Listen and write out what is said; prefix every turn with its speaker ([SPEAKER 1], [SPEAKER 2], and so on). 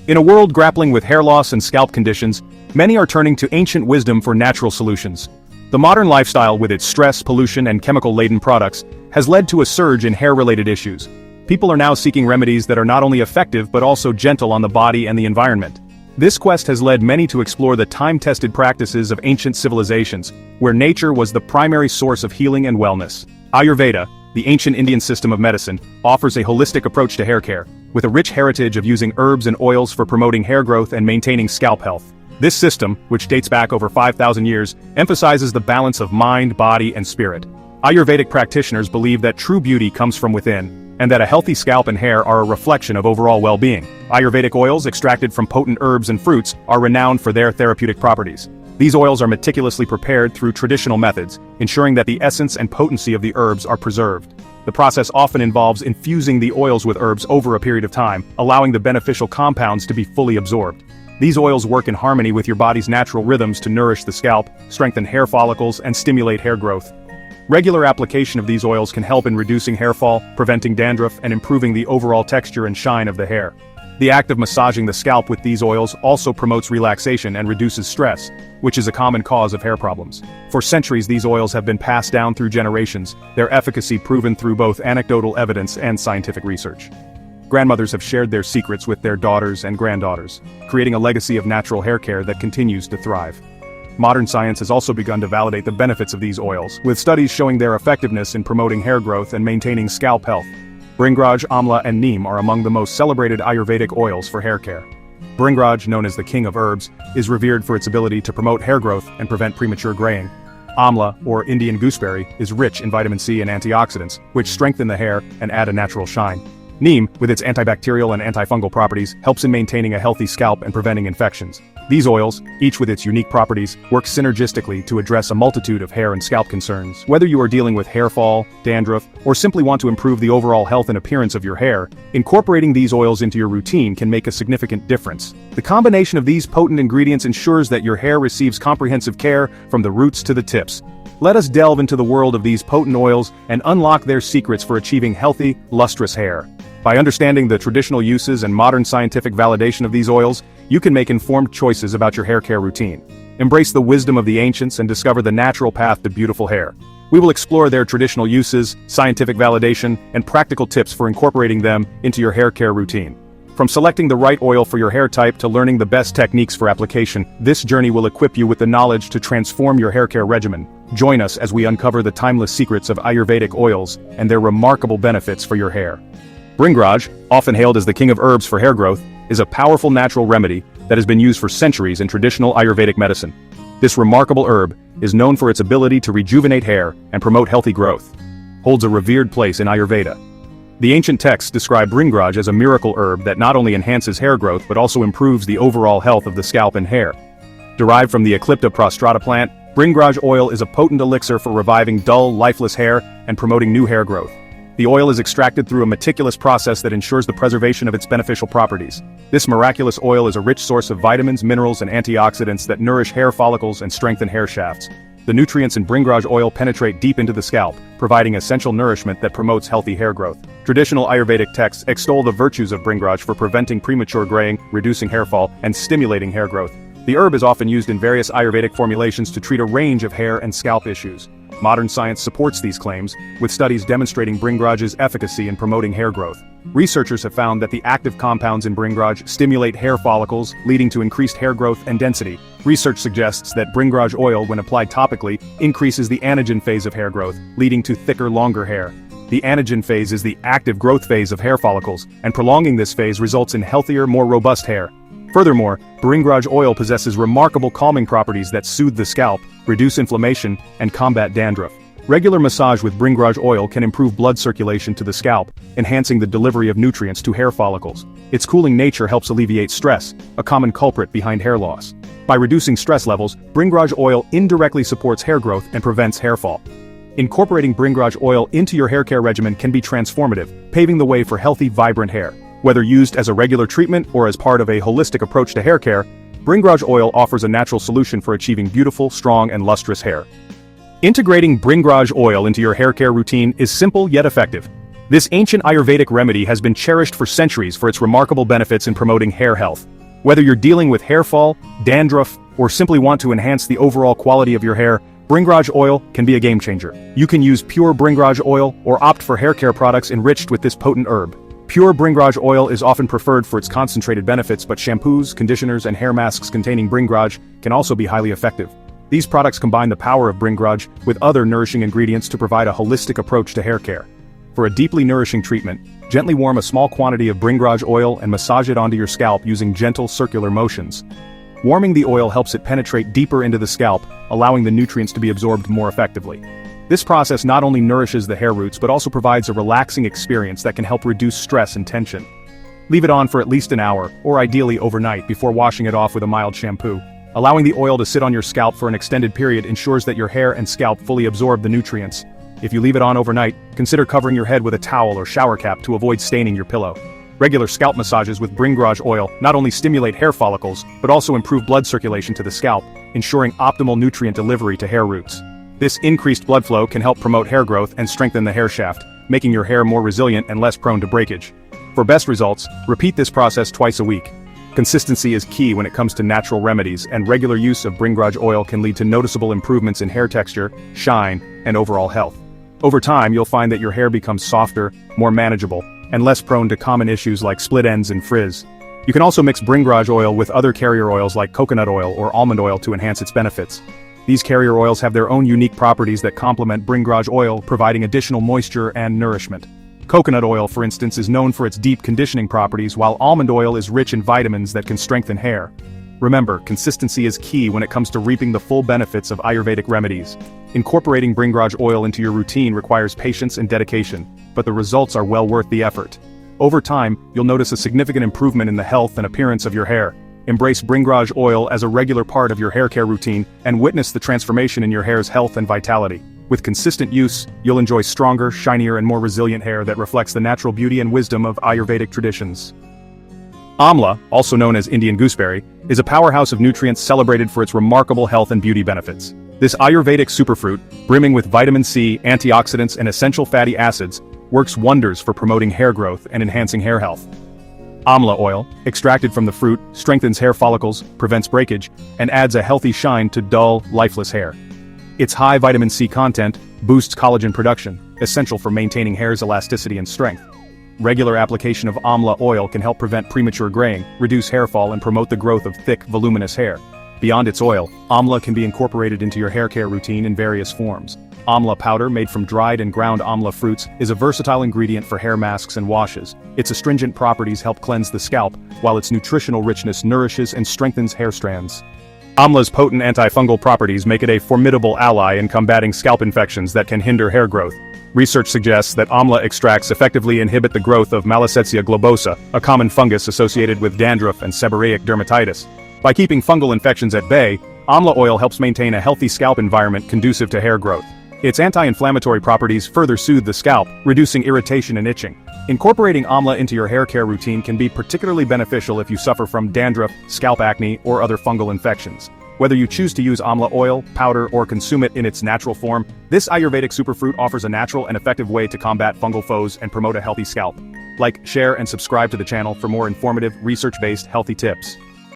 [SPEAKER 1] In a world grappling with hair loss and scalp conditions, many are turning to ancient wisdom for natural solutions. The modern lifestyle, with its stress, pollution, and chemical-laden products, has led to a surge in hair-related issues. People are now seeking remedies that are not only effective but also gentle on the body and the environment. This quest has led many to explore the time-tested practices of ancient civilizations, where nature was the primary source of healing and wellness. Ayurveda, the ancient Indian system of medicine, offers a holistic approach to hair care, with a rich heritage of using herbs and oils for promoting hair growth and maintaining scalp health. This system, which dates back over 5,000 years, emphasizes the balance of mind, body, and spirit. Ayurvedic practitioners believe that true beauty comes from within, and that a healthy scalp and hair are a reflection of overall well-being. Ayurvedic oils extracted from potent herbs and fruits are renowned for their therapeutic properties. These oils are meticulously prepared through traditional methods, ensuring that the essence and potency of the herbs are preserved. The process often involves infusing the oils with herbs over a period of time, allowing the beneficial compounds to be fully absorbed. These oils work in harmony with your body's natural rhythms to nourish the scalp, strengthen hair follicles, and stimulate hair growth. Regular application of these oils can help in reducing hair fall, preventing dandruff, and improving the overall texture and shine of the hair. The act of massaging the scalp with these oils also promotes relaxation and reduces stress, which is a common cause of hair problems. For centuries, these oils have been passed down through generations, their efficacy proven through both anecdotal evidence and scientific research. Grandmothers have shared their secrets with their daughters and granddaughters, creating a legacy of natural hair care that continues to thrive. Modern science has also begun to validate the benefits of these oils, with studies showing their effectiveness in promoting hair growth and maintaining scalp health. Bhringraj, Amla, and Neem are among the most celebrated Ayurvedic oils for hair care. Bhringraj, known as the king of herbs, is revered for its ability to promote hair growth and prevent premature graying. Amla, or Indian gooseberry, is rich in vitamin C and antioxidants, which strengthen the hair and add a natural shine. Neem, with its antibacterial and antifungal properties, helps in maintaining a healthy scalp and preventing infections. These oils, each with its unique properties, work synergistically to address a multitude of hair and scalp concerns. Whether you are dealing with hair fall, dandruff, or simply want to improve the overall health and appearance of your hair, incorporating these oils into your routine can make a significant difference. The combination of these potent ingredients ensures that your hair receives comprehensive care from the roots to the tips. Let us delve into the world of these potent oils and unlock their secrets for achieving healthy, lustrous hair. By understanding the traditional uses and modern scientific validation of these oils, you can make informed choices about your hair care routine. Embrace the wisdom of the ancients and discover the natural path to beautiful hair. We will explore their traditional uses, scientific validation, and practical tips for incorporating them into your hair care routine. From selecting the right oil for your hair type to learning the best techniques for application, this journey will equip you with the knowledge to transform your hair care regimen. Join us as we uncover the timeless secrets of Ayurvedic oils and their remarkable benefits for your hair. Bhringraj, often hailed as the king of herbs for hair growth, is a powerful natural remedy that has been used for centuries in traditional Ayurvedic medicine. This remarkable herb is known for its ability to rejuvenate hair and promote healthy growth. Holds a revered place in Ayurveda. The ancient texts describe Bhringraj as a miracle herb that not only enhances hair growth but also improves the overall health of the scalp and hair. Derived from the Eclipta prostrata plant, Bhringraj oil is a potent elixir for reviving dull, lifeless hair and promoting new hair growth. The oil is extracted through a meticulous process that ensures the preservation of its beneficial properties. This miraculous oil is a rich source of vitamins, minerals, and antioxidants that nourish hair follicles and strengthen hair shafts. The nutrients in Bhringraj oil penetrate deep into the scalp, providing essential nourishment that promotes healthy hair growth. Traditional Ayurvedic texts extol the virtues of Bhringraj for preventing premature graying, reducing hair fall, and stimulating hair growth. The herb is often used in various Ayurvedic formulations to treat a range of hair and scalp issues. Modern science supports these claims, with studies demonstrating Bhringraj's efficacy in promoting hair growth. Researchers have found that the active compounds in Bhringraj stimulate hair follicles, leading to increased hair growth and density. Research suggests that Bhringraj oil, when applied topically, increases the anagen phase of hair growth, leading to thicker, longer hair. The anagen phase is the active growth phase of hair follicles, and prolonging this phase results in healthier, more robust hair. Furthermore, Bhringraj oil possesses remarkable calming properties that soothe the scalp, reduce inflammation, and combat dandruff. Regular massage with Bhringraj oil can improve blood circulation to the scalp, enhancing the delivery of nutrients to hair follicles. Its cooling nature helps alleviate stress, a common culprit behind hair loss. By reducing stress levels, Bhringraj oil indirectly supports hair growth and prevents hair fall. Incorporating Bhringraj oil into your hair care regimen can be transformative, paving the way for healthy, vibrant hair. Whether used as a regular treatment or as part of a holistic approach to hair care, Bhringraj oil offers a natural solution for achieving beautiful, strong, and lustrous hair. Integrating Bhringraj oil into your hair care routine is simple yet effective. This ancient Ayurvedic remedy has been cherished for centuries for its remarkable benefits in promoting hair health. Whether you're dealing with hair fall, dandruff, or simply want to enhance the overall quality of your hair, Bhringraj oil can be a game changer. You can use pure Bhringraj oil or opt for hair care products enriched with this potent herb. Pure Bhringraj oil is often preferred for its concentrated benefits, but shampoos, conditioners, and hair masks containing Bhringraj can also be highly effective. These products combine the power of Bhringraj with other nourishing ingredients to provide a holistic approach to hair care. For a deeply nourishing treatment, gently warm a small quantity of Bhringraj oil and massage it onto your scalp using gentle circular motions. Warming the oil helps it penetrate deeper into the scalp, allowing the nutrients to be absorbed more effectively. This process not only nourishes the hair roots but also provides a relaxing experience that can help reduce stress and tension. Leave it on for at least an hour, or ideally overnight, before washing it off with a mild shampoo. Allowing the oil to sit on your scalp for an extended period ensures that your hair and scalp fully absorb the nutrients. If you leave it on overnight, consider covering your head with a towel or shower cap to avoid staining your pillow. Regular scalp massages with Bhringraj oil not only stimulate hair follicles, but also improve blood circulation to the scalp, ensuring optimal nutrient delivery to hair roots. This increased blood flow can help promote hair growth and strengthen the hair shaft, making your hair more resilient and less prone to breakage. For best results, repeat this process twice a week. Consistency is key when it comes to natural remedies, and regular use of Bhringraj oil can lead to noticeable improvements in hair texture, shine, and overall health. Over time, you'll find that your hair becomes softer, more manageable, and less prone to common issues like split ends and frizz. You can also mix Bhringraj oil with other carrier oils like coconut oil or almond oil to enhance its benefits. These carrier oils have their own unique properties that complement Bhringraj oil, providing additional moisture and nourishment. Coconut oil, for instance, is known for its deep conditioning properties, while almond oil is rich in vitamins that can strengthen hair. Remember, consistency is key when it comes to reaping the full benefits of Ayurvedic remedies. Incorporating Bhringraj oil into your routine requires patience and dedication, but the results are well worth the effort. Over time, you'll notice a significant improvement in the health and appearance of your hair. Embrace Bhringraj oil as a regular part of your hair care routine and witness the transformation in your hair's health and vitality. With consistent use, you'll enjoy stronger, shinier, and more resilient hair that reflects the natural beauty and wisdom of Ayurvedic traditions. Amla, also known as Indian gooseberry, is a powerhouse of nutrients celebrated for its remarkable health and beauty benefits. This Ayurvedic superfruit, brimming with vitamin C, antioxidants, and essential fatty acids, works wonders for promoting hair growth and enhancing hair health. Amla oil, extracted from the fruit, strengthens hair follicles, prevents breakage, and adds a healthy shine to dull, lifeless hair. Its high vitamin C content boosts collagen production, essential for maintaining hair's elasticity and strength. Regular application of Amla oil can help prevent premature graying, reduce hair fall, and promote the growth of thick, voluminous hair. Beyond its oil, Amla can be incorporated into your hair care routine in various forms. Amla powder, made from dried and ground Amla fruits, is a versatile ingredient for hair masks and washes. Its astringent properties help cleanse the scalp, while its nutritional richness nourishes and strengthens hair strands. Amla's potent antifungal properties make it a formidable ally in combating scalp infections that can hinder hair growth. Research suggests that Amla extracts effectively inhibit the growth of Malassezia globosa, a common fungus associated with dandruff and seborrheic dermatitis. By keeping fungal infections at bay, Amla oil helps maintain a healthy scalp environment conducive to hair growth. Its anti-inflammatory properties further soothe the scalp, reducing irritation and itching. Incorporating Amla into your hair care routine can be particularly beneficial if you suffer from dandruff, scalp acne, or other fungal infections. Whether you choose to use Amla oil, powder, or consume it in its natural form, this Ayurvedic superfruit offers a natural and effective way to combat fungal foes and promote a healthy scalp. Like, share, and subscribe to the channel for more informative, research-based, healthy tips.